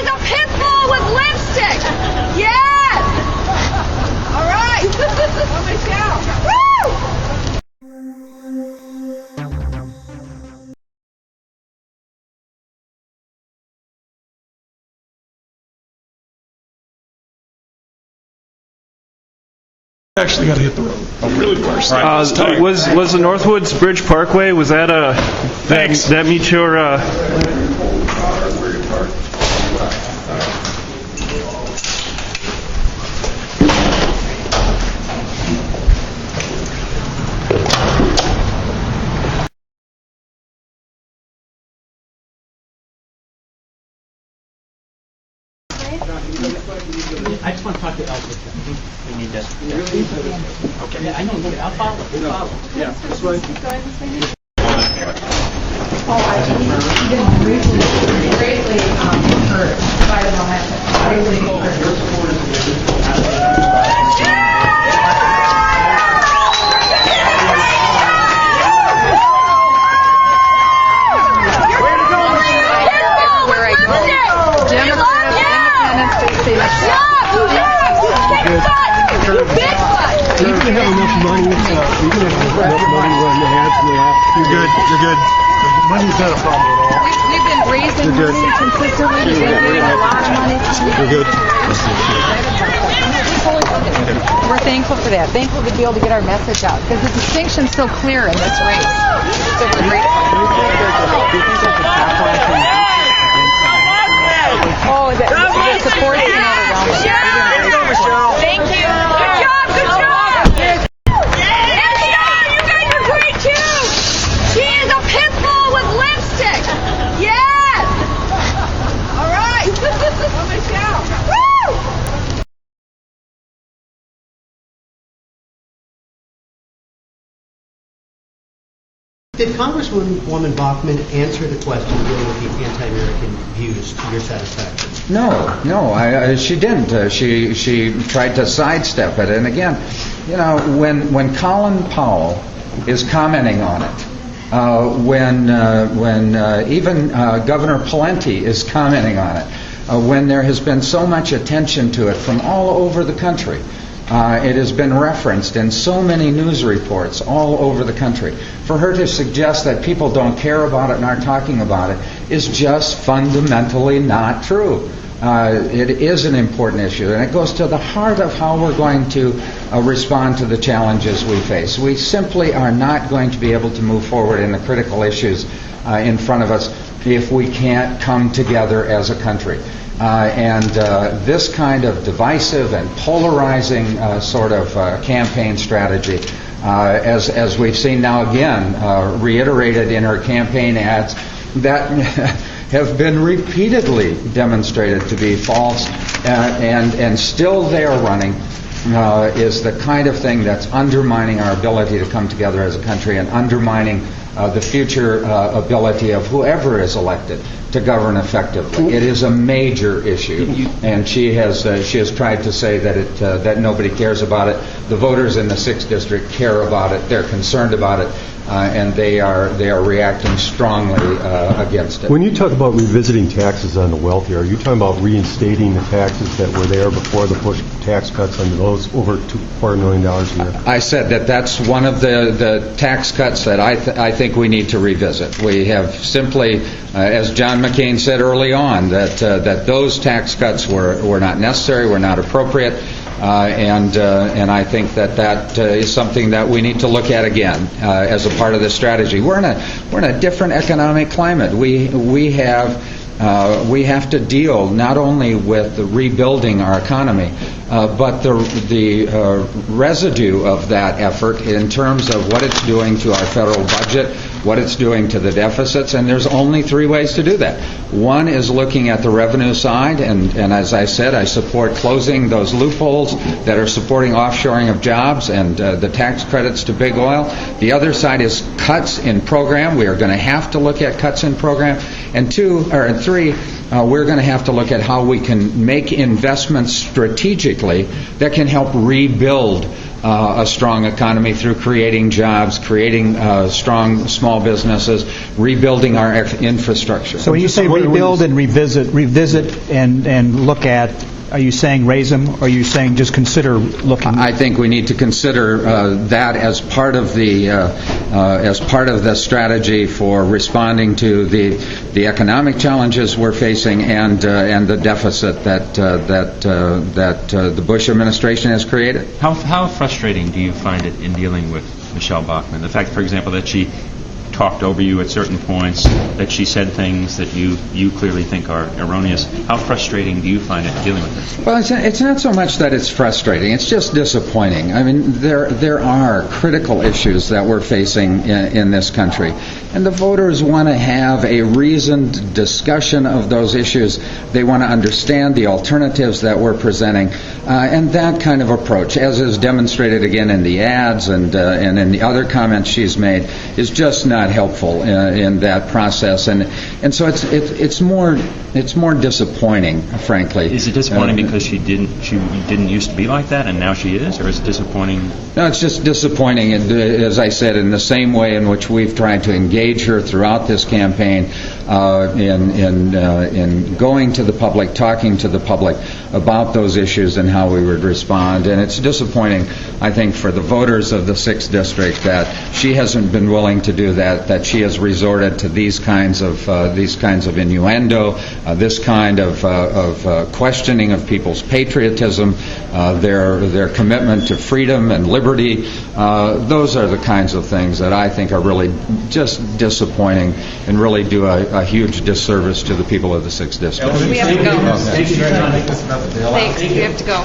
a pitbull with lipstick. Yes. All right. Oh, Michelle. Woo! Actually got to hit the road. Really worse. Was the Northwoods Bridge Parkway, was that that meet your I just want to talk to Elwyn. We need to. Okay. Yeah, I know. I'll follow. Yeah, this way. Greatly hurt by the momentum. Greatly hurt. You're going to have enough money. You're going to have enough money when the ads go out. You're good. You're good. Money's not a problem at all. We've been raising money consistently. We've been raising a lot of money. You're good. We're thankful for that. Thankful to be able to get our message out because the distinction's so clear in this race. So we're grateful. Oh, the support is overwhelming. Thank you. Good job. Good job. You guys are great too. She is a pitbull with lipstick. Yes. All right. Oh, Michelle. Woo! Did Congresswoman Bachmann answer the question dealing with the anti-American views to your satisfaction? No, she didn't. She tried to sidestep it. And again, when Colin Powell is commenting on it, when even Governor Pawlenty is commenting on it, when there has been so much attention to it from all over the country, it has been referenced in so many news reports all over the country. For her to suggest that people don't care about it and aren't talking about it is just fundamentally not true. It is an important issue, and it goes to the heart of how we're going to respond to the challenges we face. We simply are not going to be able to move forward in the critical issues in front of us if we can't come together as a country. And this kind of divisive and polarizing sort of campaign strategy, as we've seen now again, reiterated in her campaign ads, that have been repeatedly demonstrated to be false, and still they are running, is the kind of thing that's undermining our ability to come together as a country and undermining the future ability of whoever is elected to govern effectively. It is a major issue, and she has tried to say that nobody cares about it. The voters in the 6th district care about it. They're concerned about it, and they are reacting strongly against it. When you talk about revisiting taxes on the wealthy, are you talking about reinstating the taxes that were there before the push tax cuts on those over $250,000 a year? I said that's one of the tax cuts that I think we need to revisit. We have simply, as John McCain said early on, that those tax cuts were not necessary, were not appropriate, and I think that is something that we need to look at again as a part of this strategy. We're in a different economic climate. We have to deal not only with rebuilding our economy, but the residue of that effort in terms of what it's doing to our federal budget, what it's doing to the deficits, and there's only 3 ways to do that. One is looking at the revenue side, and as I said, I support closing those loopholes that are supporting offshoring of jobs and the tax credits to big oil. The other side is cuts in program. We are going to have to look at cuts in program. And 3, we're going to have to look at how we can make investments strategically that can help rebuild a strong economy through creating jobs, creating strong small businesses, rebuilding our infrastructure. So when you say rebuild and revisit and look at, are you saying raise them, or are you saying just consider looking? I think we need to consider that as part of the strategy for responding to the economic challenges we're facing and the deficit that the Bush administration has created. How frustrating do you find it in dealing with Michele Bachmann? The fact, for example, that she talked over you at certain points, that she said things that you clearly think are erroneous. How frustrating do you find it dealing with this? Well, it's not so much that it's frustrating. It's just disappointing. I mean, there are critical issues that we're facing in this country, and the voters want to have a reasoned discussion of those issues. They want to understand the alternatives that we're presenting, and that kind of approach, as is demonstrated again in the ads and in the other comments she's made, is just not helpful in that process, and so it's more disappointing, frankly. Is it disappointing because she didn't used to be like that, and now she is, or is it disappointing? No, it's just disappointing, as I said, in the same way in which we've tried to engage her throughout this campaign, in going to the public, talking to the public about those issues and how we would respond. And it's disappointing, I think, for the voters of the 6th District that she hasn't been willing to do that she has resorted to these kinds of innuendo, this kind of questioning of people's patriotism, their commitment to freedom and liberty. Those are the kinds of things that I think are really just disappointing and really do a huge disservice to the people of the 6th District. We have to go. Thank you very much. Thanks. We have to go.